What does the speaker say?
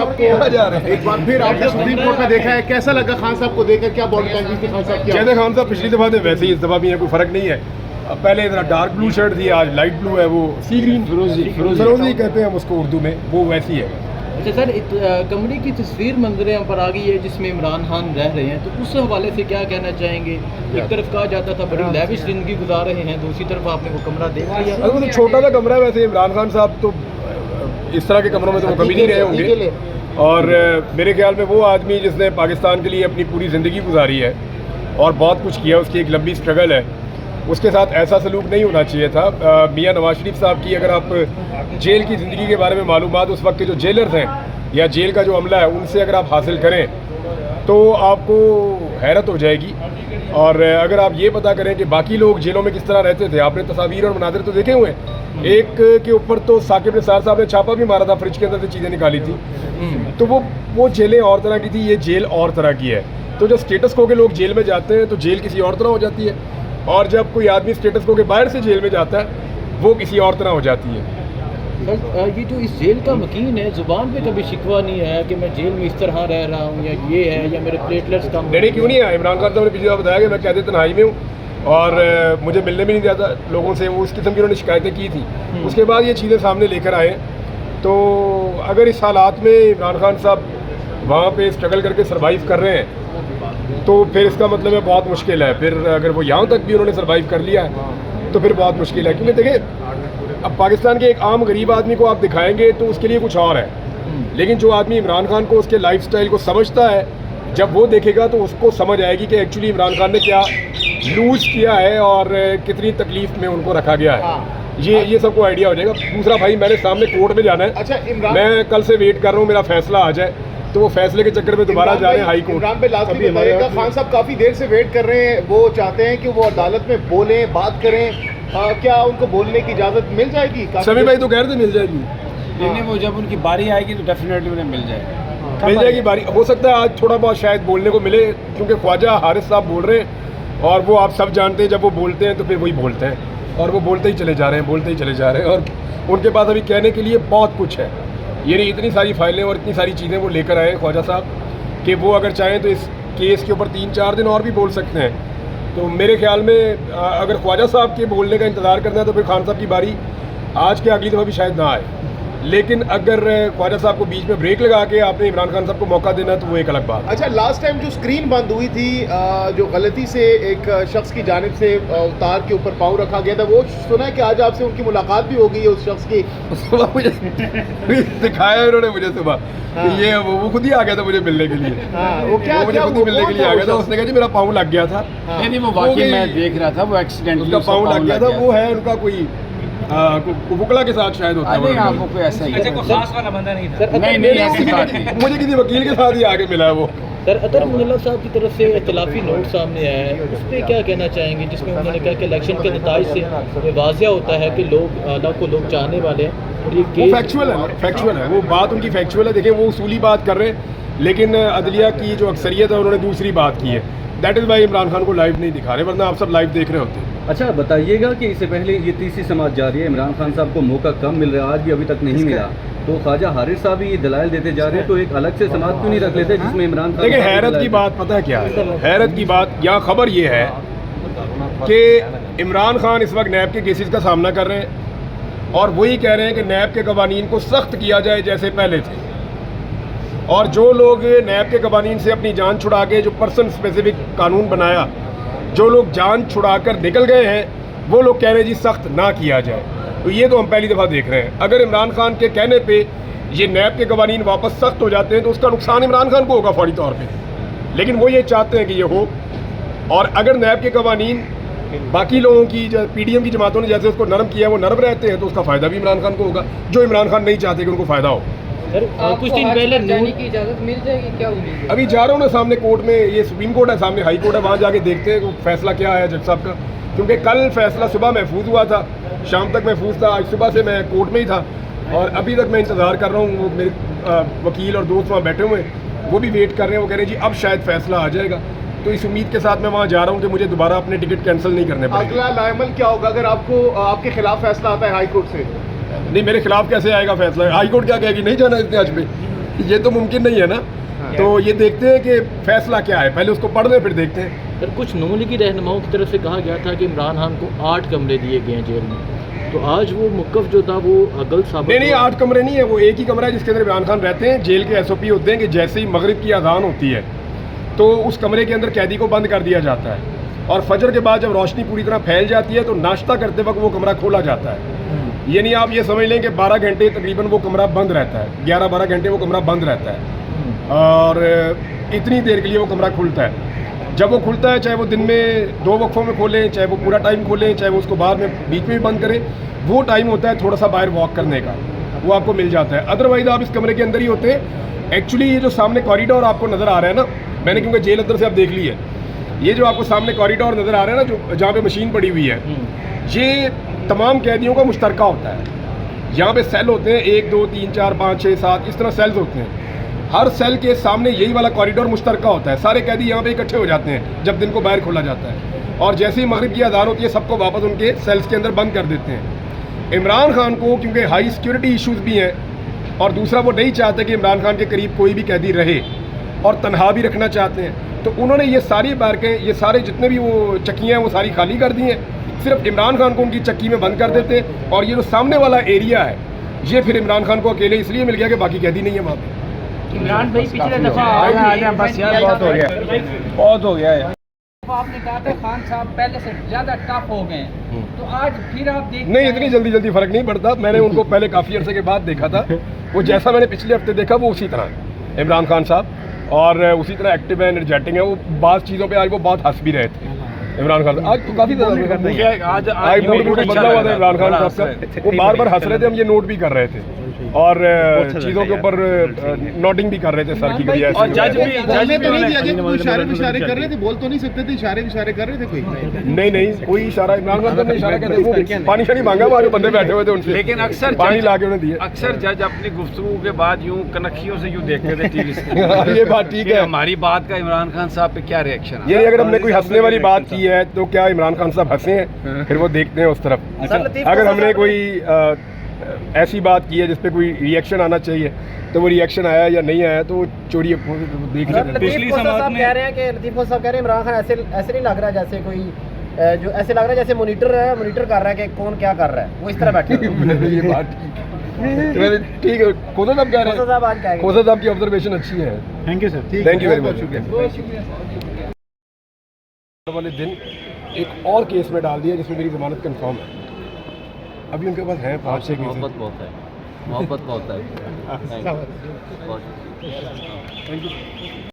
एक बार फिर आपने सुप्रीम कोर्ट में देखा है, कैसा लगा खान साहब को देखकर? क्या बॉडी लैंग्वेज थी खान साहब की? कहते खान साहब पिछली दफ़ा थे वैसे ही इस दफ़ा भी है, कोई फ़र्क नहीं है। पहले इतना डार्क ब्लू शर्ट थी, आज लाइट ब्लू है, वो सी ग्रीन फिरोजी कहते हैं हम उसको उर्दू में, वो वैसी है। अच्छा सर, कमरे की तस्वीर मंजरे पर आ गई है जिसमें इमरान खान रह रहे हैं, तो उस हवाले से क्या कहना चाहेंगे? एक तरफ कहा जाता था बड़ी लैविश जिंदगी गुजार रहे हैं, दूसरी तरफ आपने वो कमरा देख लिया। वो तो छोटा सा कमरा है, वैसे इमरान खान साहब तो इस तरह के कमरों में तो वो कभी नहीं रहे होंगे। और मेरे ख्याल में वो आदमी जिसने पाकिस्तान के लिए अपनी पूरी ज़िंदगी गुजारी है और बहुत कुछ किया, उसकी एक लंबी स्ट्रगल है, उसके साथ ऐसा सलूक नहीं होना चाहिए था। मियां नवाज शरीफ साहब की अगर आप जेल की ज़िंदगी के बारे में मालूमात उस वक्त के जो जेलर्स हैं या जेल का जो अमला है उनसे अगर आप हासिल करें तो आपको हैरत हो जाएगी। और अगर आप ये पता करें कि बाकी लोग जेलों में किस तरह रहते थे, आपने तस्वीर और मनाजिर तो देखे हुए हैं। एक के ऊपर तो साकिब निसार साहब ने छापा भी मारा था, फ्रिज के अंदर से चीज़ें निकाली थी। तो वो जेलें और तरह की थी, ये जेल और तरह की है। तो जब स्टेटस खो के लोग जेल में जाते हैं तो जेल किसी और तरह हो जाती है, और जब कोई आदमी स्टेटस खो के बाहर से जेल में जाता है वो किसी और तरह हो जाती है। ये जो इस जेल का वकील है, जुबान पे कभी शिकवा नहीं है कि मैं जेल में इस तरह रह रहा हूँ या ये है या मेरे प्लेटलेट्स कम? नहीं, क्यों नहीं है। इमरान खान साहब ने पिछली बार बताया कि मैं कैद तन्हाई में हूँ और मुझे मिलने भी नहीं दिया था लोगों से, वो उस किस्म की उन्होंने शिकायतें की थी। उसके बाद ये चीज़ें सामने लेकर आए। तो अगर इस हालात में इमरान खान साहब वहाँ पे स्ट्रगल करके सर्वाइव कर रहे हैं तो फिर इसका मतलब है बहुत मुश्किल है। फिर अगर वो यहाँ तक भी उन्होंने सर्वाइव कर लिया है तो फिर बहुत मुश्किल है। क्योंकि देखिए, अब पाकिस्तान के एक आम गरीब आदमी को आप दिखाएंगे तो उसके लिए कुछ और है, लेकिन जो आदमी इमरान खान को उसके लाइफस्टाइल को समझता है, जब वो देखेगा तो उसको समझ आएगी कि एक्चुअली इमरान खान ने क्या लूज किया है और कितनी तकलीफ में उनको रखा गया है। ये सबको आइडिया हो जाएगा। दूसरा भाई, मैंने सामने कोर्ट में जाना है। अच्छा, मैं कल से वेट कर रहा हूँ मेरा फैसला आ जाए, तो वो फैसले के चक्कर में दोबारा जा रहे हैं हाई कोर्ट। इमरान पे लाजमी बताइएगा, खान साहब काफ़ी देर से वेट कर रहे हैं, वो चाहते हैं कि वो अदालत में बोलें, बात करें। क्या उनको बोलने की इजाज़त मिल जाएगी? सभी भाई तो कह रहे थे मिल जाएगी। नहीं, वो जब उनकी बारी आएगी तो डेफिनेटली उन्हें मिल जाएगी बारी। हो सकता है आज थोड़ा बहुत शायद बोलने को मिले, क्योंकि ख्वाजा हारिस साहब बोल रहे हैं और वो आप सब जानते हैं जब वो बोलते हैं तो फिर वही बोलते हैं और वो बोलते ही चले जा रहे हैं और उनके पास अभी कहने के लिए बहुत कुछ है। ये इतनी सारी फाइलें और इतनी सारी चीज़ें वो लेकर आए ख्वाजा साहब कि वो अगर चाहें तो इस केस के ऊपर 3-4 दिन और भी बोल सकते हैं। तो मेरे ख्याल में अगर ख्वाजा साहब के बोलने का इंतज़ार करना है तो फिर खान साहब की बारी आज के अगली दफ़ा भी शायद ना आए। लेकिन अगर ख्वाजा साहब को बीच में ब्रेक लगा के आपने इमरान खान साहब को मौका देना तो वो एक अलग बात। अच्छा, लास्ट टाइम जो स्क्रीन बंद हुई थी, जो गलती से एक शख्स की जानिब से तार के ऊपर पाँव रखा गया था, वो सुना है कि आज आपसे उनकी मुलाकात भी हो गई है उस शख्स की? सुबह मुझे दिखाया उन्होंने मुझे सुबह। ये वो खुद ही आ गया था मुझे मिलने के लिए। वो क्या मुझे खुद ही मिलने के लिए आ गया था। उसने कहा जी मेरा पाँव लग गया था। नहीं, वो वाकई मैं देख रहा था, वो एक्सीडेंट उसका पाँव लग गया था। वो है उनका कोई वुकला के साथ शायद होता है। आपको कोई ऐसा ही कोई खास वाला बंदा नहीं था? नहीं, ऐसी बात नहीं। मुझे किसी वकील के साथ ही आके मिला है वो। सर, अतर मुल्ला साहब की तरफ से इख्तिलाफी नोट सामने आया है, उस पर क्या कहना चाहेंगे? जिसमें उन्होंने कहा कि इलेक्शन के नताइज से वाज़िया होता है कि लोग चाहने वाले हैं और ये फैक्चुअल है, वो बात उनकी फैक्चुअल है। देखिए, वो उसूली बात कर रहे हैं, लेकिन अदलिया की जो अक्सरियत है उन्होंने दूसरी बात की है। That is why Imran Khan को लाइव नहीं दिखा रहे, वरना आप सब लाइव देख रहे होते। अच्छा, बताइएगा कि इससे पहले ये तीसरी समाअत जारी है, इमरान खान साहब को मौका कम मिल रहा है, आज भी अभी तक नहीं मिला, तो ख्वाजा हारिस साहब ये दलाइल देते जा रहे हैं, तो एक अलग से समाअत क्यों नहीं रख लेते जिसमें इमरान खान? देखिए, हैरत की बात पता है क्या है? हैरत की बात यहाँ खबर ये है कि इमरान खान इस वक्त नैब के केसेस का सामना कर रहे हैं और वही कह रहे हैं कि नैब के कवानीन को सख्त किया जाए जैसे पहले थे। और जो लोग नैब के कवानीन से अपनी जान छुड़ा के जो पर्सन स्पेसिफिक कानून बनाया, जो लोग जान छुड़ा कर निकल गए हैं, वो लोग कह रहे हैं जी सख्त ना किया जाए। तो ये तो हम पहली दफ़ा देख रहे हैं। अगर इमरान खान के कहने पे ये नैब के कवानीन वापस सख्त हो जाते हैं तो उसका नुकसान इमरान खान को होगा फौरी तौर पे, लेकिन वो ये चाहते हैं कि ये हो। और अगर नैब के कवानीन बाकी लोगों की PDM की जमातों ने जैसे उसको नरम किया है वो नरम रहते हैं तो उसका फ़ायदा भी इमरान खान को होगा, जो इमरान खान नहीं चाहते कि उनको फ़ायदा हो। कुछ दिन पहले जाने की इजाज़त मिल जाएगी क्या? उम्मीद अभी जा रहा हूँ ना सामने कोर्ट में, ये सुप्रीम कोर्ट है, सामने हाई कोर्ट है, वहाँ जाके देखते हैं फैसला क्या है जज साहब का। क्योंकि कल फैसला सुबह महफूज हुआ था, शाम तक महफूज था, आज सुबह से मैं कोर्ट में ही था और अभी तक मैं इंतज़ार कर रहा हूँ। वो मेरे वकील और दोस्त वहाँ बैठे हुए हैं, वो भी वेट कर रहे हैं। वो कह रहे हैं जी अब शायद फैसला आ जाएगा, तो इस उम्मीद के साथ मैं वहाँ जा रहा हूँ कि मुझे दोबारा अपने टिकट कैंसिल नहीं करने पड़ेंगे। अगला लाइमल क्या होगा अगर आपको आपके खिलाफ फैसला आता है हाई कोर्ट से? नहीं, मेरे खिलाफ कैसे आएगा फैसला? हाई कोर्ट क्या कहेगी नहीं जाना इतने हज पे? ये तो मुमकिन नहीं है ना। तो ये देखते हैं कि फैसला क्या है, पहले उसको पढ़ लें फिर देखते हैं। सर कुछ नून लीगी रहनुमाओं की तरफ से कहा गया था कि इमरान खान को 8 कमरे दिए गए हैं जेल में, तो आज वो मुकफ जो था वो गलत साबित नहीं 8 कमरे नहीं है, वो एक ही कमरा है जिसके अंदर इमरान खान रहते हैं। जेल के SOP होते हैं कि जैसे ही मगरिब की अजान होती है तो उस कमरे के अंदर कैदी को बंद कर दिया जाता है, और फजर के बाद जब रोशनी पूरी तरह फैल जाती है तो नाश्ता करते वक्त वो कमरा खोला जाता है। ये नहीं आप ये समझ लें कि 12 घंटे तकरीबन वो कमरा बंद रहता है, 11-12 घंटे वो कमरा बंद रहता है, और इतनी देर के लिए वो कमरा खुलता है। जब वो खुलता है, चाहे वो दिन में 2 वक्फों में खोलें, चाहे वो पूरा टाइम खोलें, चाहे वो उसको बाद में बीच में भी बंद करें, वो टाइम होता है थोड़ा सा बाहर वॉक करने का, वो आपको मिल जाता है। अदरवाइज आप इस कमरे के अंदर ही होते हैं। एक्चुअली ये जो सामने कॉरिडोर आपको नज़र आ रहा है ना, मैंने क्योंकि जेल अंदर से आप देख ली है, ये जो आपको सामने कॉरिडोर नज़र आ रहा है ना, जो जहाँ पे मशीन पड़ी हुई है, ये तमाम कैदियों का मुश्तरका होता है। यहाँ पे सेल होते हैं 1 2 3 4 5 6 7 इस तरह सेल्स होते हैं। हर सेल के सामने यही वाला कॉरिडोर मुश्तरका होता है। सारे कैदी यहाँ पे इकट्ठे हो जाते हैं जब दिन को बाहर खोला जाता है, और जैसे ही मगरिब की अज़ान होती है सबको वापस उनके सेल्स के अंदर बंद कर देते हैं। इमरान खान को क्योंकि हाई सिक्योरिटी इश्यूज़ भी हैं, और दूसरा वो नहीं चाहते कि इमरान खान के करीब कोई भी कैदी रहे, और तनहा भी रखना चाहते हैं, तो उन्होंने ये सारी बैरकें, ये सारे जितने भी वो चक्कियाँ हैं वो सारी खाली कर दी हैं। सिर्फ इमरान खान को उनकी चक्की में बंद कर देते हैं, और ये जो सामने वाला एरिया है ये फिर इमरान खान को अकेले इसलिए मिल गया कि बाकी कैदी नहीं है वहाँ पे। इमरान भाई पिछले दफा बस यार बहुत हो गया, बहुत हो गया यार। आपने कहा था खान साहब पहले से ज्यादा टफ हो गए हैं, तो आज फिर आप देख नहीं, इतनी जल्दी फर्क नहीं पड़ता। मैंने उनको पहले काफ़ी अरसे के बाद देखा था, वो जैसा मैंने पिछले हफ्ते देखा वो उसी तरह इमरान खान साहब, और उसी तरह एक्टिव है, एनर्जेटिक है। वो बात चीज़ों पे आज वो बहुत हंस भी रहे थे इमरान खान। आज तो काफ़ी आज मूड बदला हुआ था इमरान खान साहब का, वो बार हंस रहे थे, हम ये नोट भी कर रहे थे, और चीज़ों के ऊपर नोटिंग भी कर रहे थे सर की कभी ऐसी। और जज भी तो नहीं दिया गया, कोई इशारे कर रहे थे, बोल तो नहीं सकते थे, इशारे कर रहे थे कोई? नहीं कोई इशारा इमरान खान साहब ने इशारा कहते वो पानी शानी मांगा, वहाँ जो बंदे बैठे हुए थे उनसे, लेकिन अक्सर पानी ला के उन्हें दिए। अक्सर जज अपनी गुफ्तगू के बाद यूं कनखियों से यूं देखते थे टीवी से। ये बात ठीक है। हमारी बात का इमरान खान साहब पे क्या रिएक्शन? ये अगर हमने कोई हंसने वाली बात की है तो क्या इमरान खान साहब हंसे हैं? फिर वो देखते हैं उस तरफ। अगर हमने कोई ऐसी बात की है जिस पे कोई रिएक्शन आना चाहिए तो वो रिएक्शन आया या नहीं आया तो चोरी देख लेते हैं। पिछली समाज में कह रहे हैं कि लतीफ़ साहब कह रहे हैं इमरान खान ऐसे नहीं लग रहा जैसे कोई जो ऐसे लग रहा है जैसे मॉनिटर कर रहा है कि कौन क्या कर रहा है, वो इस तरह बैठे हैं। ये बात ठीक है। खोसा साहब कह रहे हैं, खोसा साहब की ऑब्जर्वेशन अच्छी है। Thank you sir, thank you very much. वाले दिन एक और केस में डाल दिया जिसमें मेरी जमानत कंफर्म है। अभी उनके पास है 5-6 केस। मोहब्बत बहुत है। Thank you.